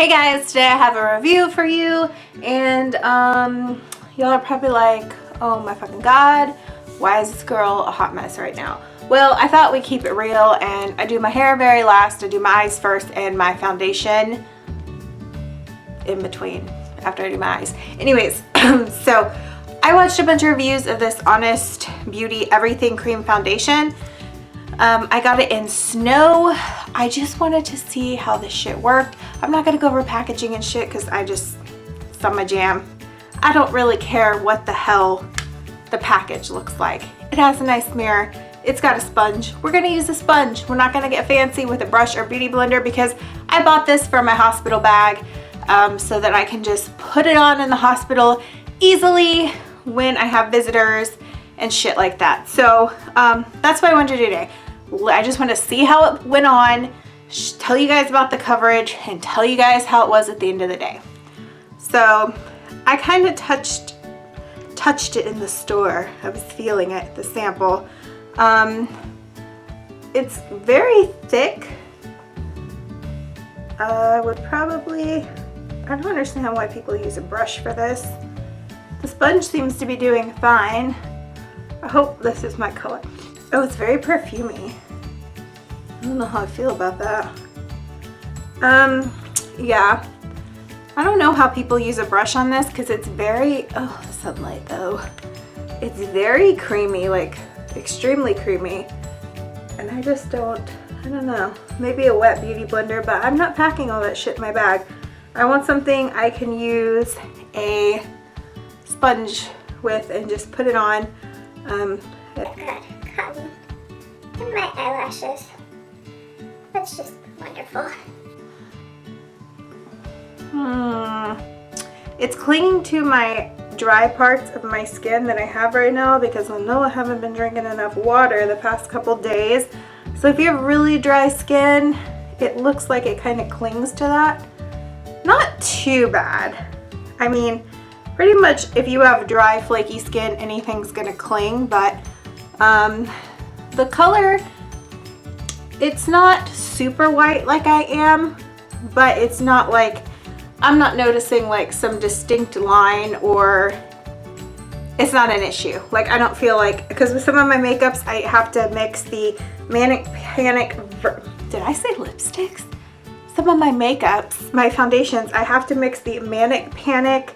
Hey guys, today I have a review for you, and y'all are probably like, oh my fucking god, why is this girl a hot mess right now? Well, I thought we'd keep it real, and I do my hair very last, I do my eyes first, and my foundation in between after I do my eyes. Anyways, so I watched a bunch of reviews of this Honest Beauty Everything Cream Foundation. I got it in Snow. I just wanted to see how this shit worked. I'm not gonna go over packaging and shit because it's not my jam. I don't really care what the hell the package looks like. It has a nice mirror. It's got a sponge. We're gonna use a sponge. We're not gonna get fancy with a brush or beauty blender because I bought this for my hospital bag so that I can just put it on in the hospital easily when I have visitors and shit like that. So that's what I wanted to do today. I just want to see how it went on, tell you guys about the coverage, and tell you guys how it was at the end of the day. So I kind of touched it in the store. I was feeling it, the sample. It's very thick. I don't understand why people use a brush for this. The sponge seems to be doing fine. I hope this is my color. Oh, it's very perfumey. I don't know how I feel about that. Yeah. I don't know how people use a brush on this because it's very, oh, the sunlight though. It's very creamy, like extremely creamy. And I just don't know. Maybe a wet beauty blender, but I'm not packing all that shit in my bag. I want something I can use a sponge with and just put it on. Cotton in my eyelashes. That's just wonderful. It's clinging to my dry parts of my skin that I have right now because I know I haven't been drinking enough water the past couple days. So if you have really dry skin, it looks like it kind of clings to that. Not too bad. I mean, pretty much if you have dry, flaky skin, anything's gonna cling, but the color, it's not super white like I am, but it's not like, I'm not noticing like some distinct line, or it's not an issue. Like I don't feel like, because with some of my makeups I have to mix the Manic Panic, did I say lipsticks? Some of my makeups, my foundations, I have to mix the Manic Panic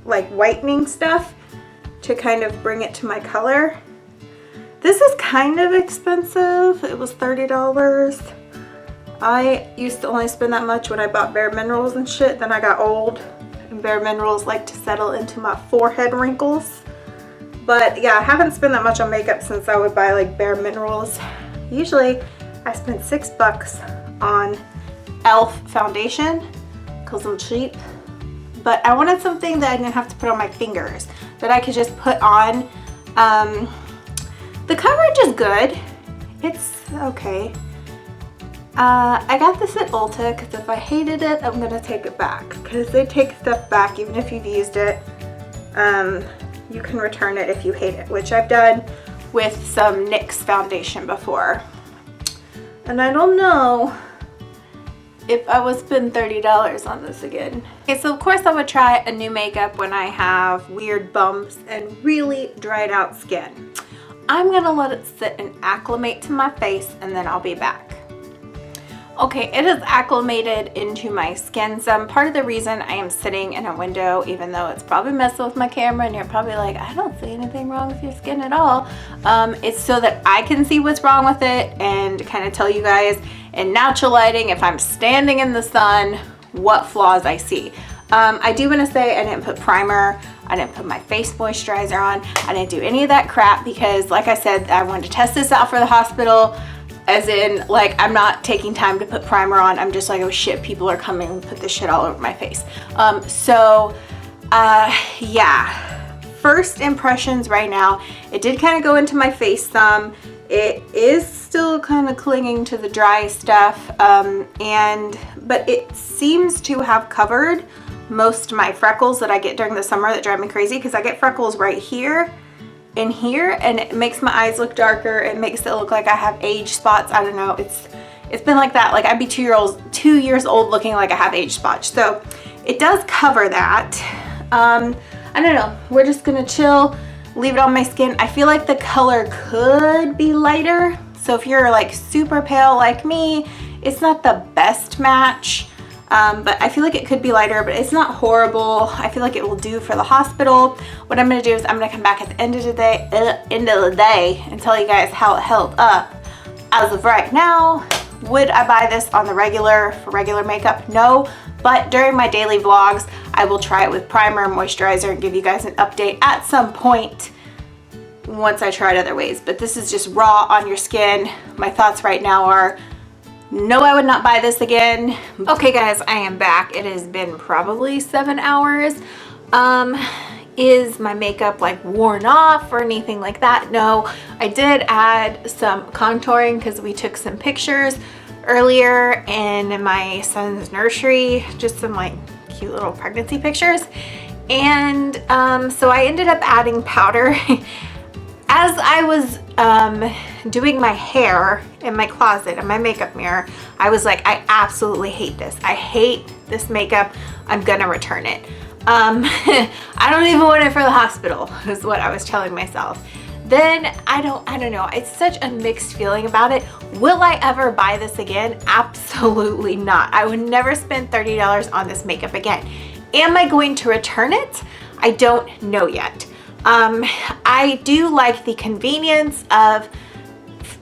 like whitening stuff to kind of bring it to my color. This is kind of expensive. It was $30. I used to only spend that much when I bought Bare Minerals and shit. Then I got old and Bare Minerals like to settle into my forehead wrinkles. But yeah, I haven't spent that much on makeup since I would buy like Bare Minerals. Usually I spent $6 on e.l.f. foundation because I'm cheap. But I wanted something that I didn't have to put on my fingers, that I could just put on. The coverage is good. It's okay. I got this at Ulta because if I hated it, I'm gonna take it back, because they take stuff back even if you've used it. You can return it if you hate it, which I've done with some NYX foundation before. And I don't know if I would spend $30 on this again. Okay, so of course I would try a new makeup when I have weird bumps and really dried out skin. I'm gonna let it sit and acclimate to my face, and then I'll be back. Okay, it is acclimated into my skin. Some part of the reason I am sitting in a window, even though it's probably messing with my camera and you're probably like, I don't see anything wrong with your skin at all. It's so that I can see what's wrong with it and kind of tell you guys in natural lighting, if I'm standing in the sun, what flaws I see. I do want to say I didn't put primer, I didn't put my face moisturizer on, I didn't do any of that crap because like I said, I wanted to test this out for the hospital. As in, like, I'm not taking time to put primer on. I'm just like, oh shit, people are coming and put this shit all over my face. Yeah. First impressions right now, it did kind of go into my face some. It is still kind of clinging to the dry stuff, but it seems to have covered most of my freckles that I get during the summer that drive me crazy, because I get freckles right here in here, and it makes my eyes look darker. It makes it look like I have age spots. I don't know. It's been like that. Like I'd be 2 2 years old looking like I have age spots. So it does cover that. I don't know, we're just gonna chill, leave it on my skin. I feel like the color could be lighter. So if you're like super pale like me, it's not the best match. But I feel like it could be lighter, but it's not horrible. I feel like it will do for the hospital. What I'm gonna do is I'm gonna come back at the end of the day, and tell you guys how it held up. As of right now, would I buy this on the regular for regular makeup? No, but during my daily vlogs, I will try it with primer and moisturizer and give you guys an update at some point once I try it other ways. But this is just raw on your skin. My thoughts right now are, no, I would not buy this again. Okay guys, I am back. It has been probably 7 hours. Is my makeup like worn off or anything like that? No, I did add some contouring because we took some pictures earlier in my son's nursery, just some like cute little pregnancy pictures. And so I ended up adding powder. As I was doing my hair in my closet, in my makeup mirror, I was like, I absolutely hate this. I hate this makeup. I'm gonna return it. I don't even want it for the hospital, is what I was telling myself. Then I don't know. It's such a mixed feeling about it. Will I ever buy this again? Absolutely not. I would never spend $30 on this makeup again. Am I going to return it? I don't know yet. I do like the convenience of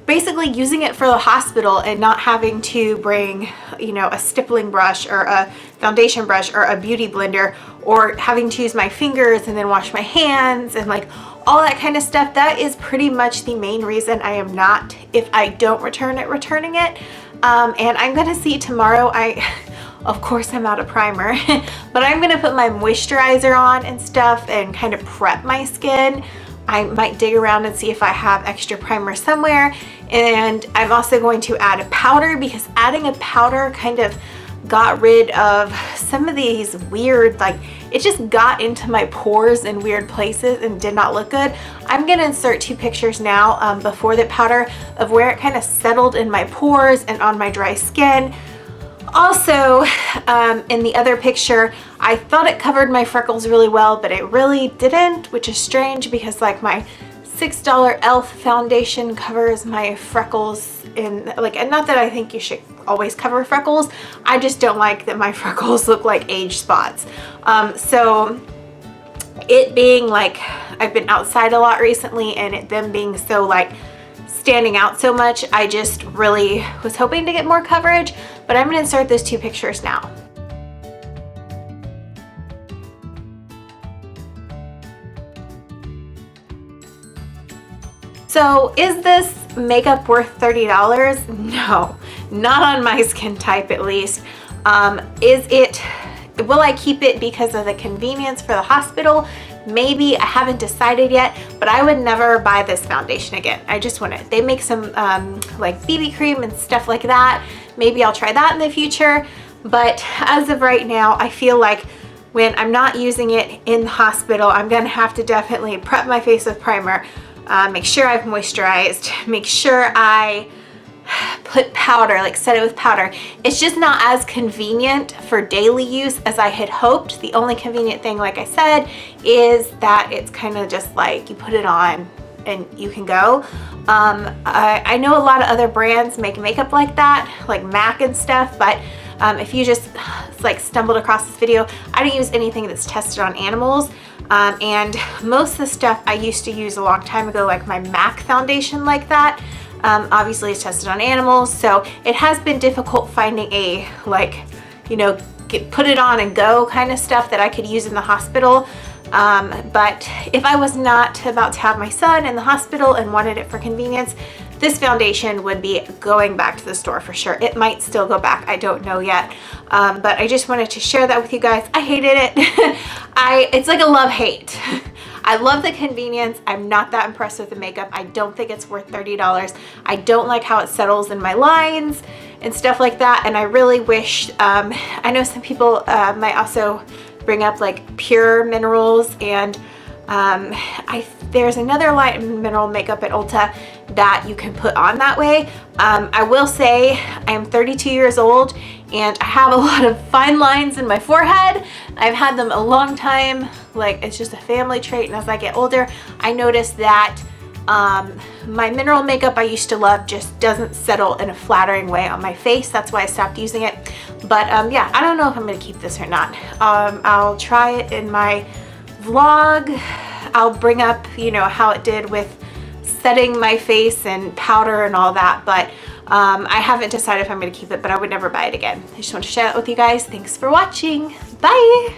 basically using it for the hospital and not having to bring, you know, a stippling brush or a foundation brush or a beauty blender, or having to use my fingers and then wash my hands and like all that kind of stuff. That is pretty much the main reason I am not, if I don't return it, returning it. And I'm gonna see tomorrow. Of course I'm out of primer, but I'm gonna put my moisturizer on and stuff and kind of prep my skin. I might dig around and see if I have extra primer somewhere. And I'm also going to add a powder, because adding a powder kind of got rid of some of these weird, like it just got into my pores in weird places and did not look good. I'm gonna insert 2 pictures now before the powder of where it kind of settled in my pores and on my dry skin. Also, in the other picture, I thought it covered my freckles really well, but it really didn't, which is strange because like my $6 e.l.f. foundation covers my freckles in, like, and not that I think you should always cover freckles, I just don't like that my freckles look like age spots. So it being like, I've been outside a lot recently, and them being so like standing out so much, I just really was hoping to get more coverage, but I'm gonna insert those 2 pictures now. So is this makeup worth $30? No, not on my skin type at least. Will I keep it because of the convenience for the hospital? Maybe. I haven't decided yet, but I would never buy this foundation again. I just wouldn't. They make some like BB cream and stuff like that. Maybe I'll try that in the future. But as of right now, I feel like when I'm not using it in the hospital, I'm gonna have to definitely prep my face with primer, make sure I've moisturized, make sure I put powder, like set it with powder. It's just not as convenient for daily use as I had hoped. The only convenient thing, like I said, is that it's kind of just like you put it on and you can go. I know a lot of other brands make makeup like that, like MAC and stuff, but if you just like stumbled across this video, I don't use anything that's tested on animals. And most of the stuff I used to use a long time ago, like my MAC foundation like that, obviously it's tested on animals, so it has been difficult finding a, like, you know, put it on and go kind of stuff that I could use in the hospital. But if I was not about to have my son in the hospital and wanted it for convenience, this foundation would be going back to the store for sure. It might still go back, I don't know yet. But I just wanted to share that with you guys. I hated it. It's like a love-hate. I love the convenience. I'm not that impressed with the makeup. I don't think it's worth $30. I don't like how it settles in my lines and stuff like that. And I really wish, I know some people might also bring up like pure minerals, and there's another light mineral makeup at Ulta that you can put on that way. I will say I am 32 years old, and I have a lot of fine lines in my forehead. I've had them a long time, like it's just a family trait, and as I get older, I notice that my mineral makeup I used to love just doesn't settle in a flattering way on my face. That's why I stopped using it. But yeah, I don't know if I'm gonna keep this or not. I'll try it in my vlog. I'll bring up, you know, how it did with setting my face and powder and all that, but I haven't decided if I'm gonna keep it, but I would never buy it again. I just want to share that with you guys. Thanks for watching. Bye.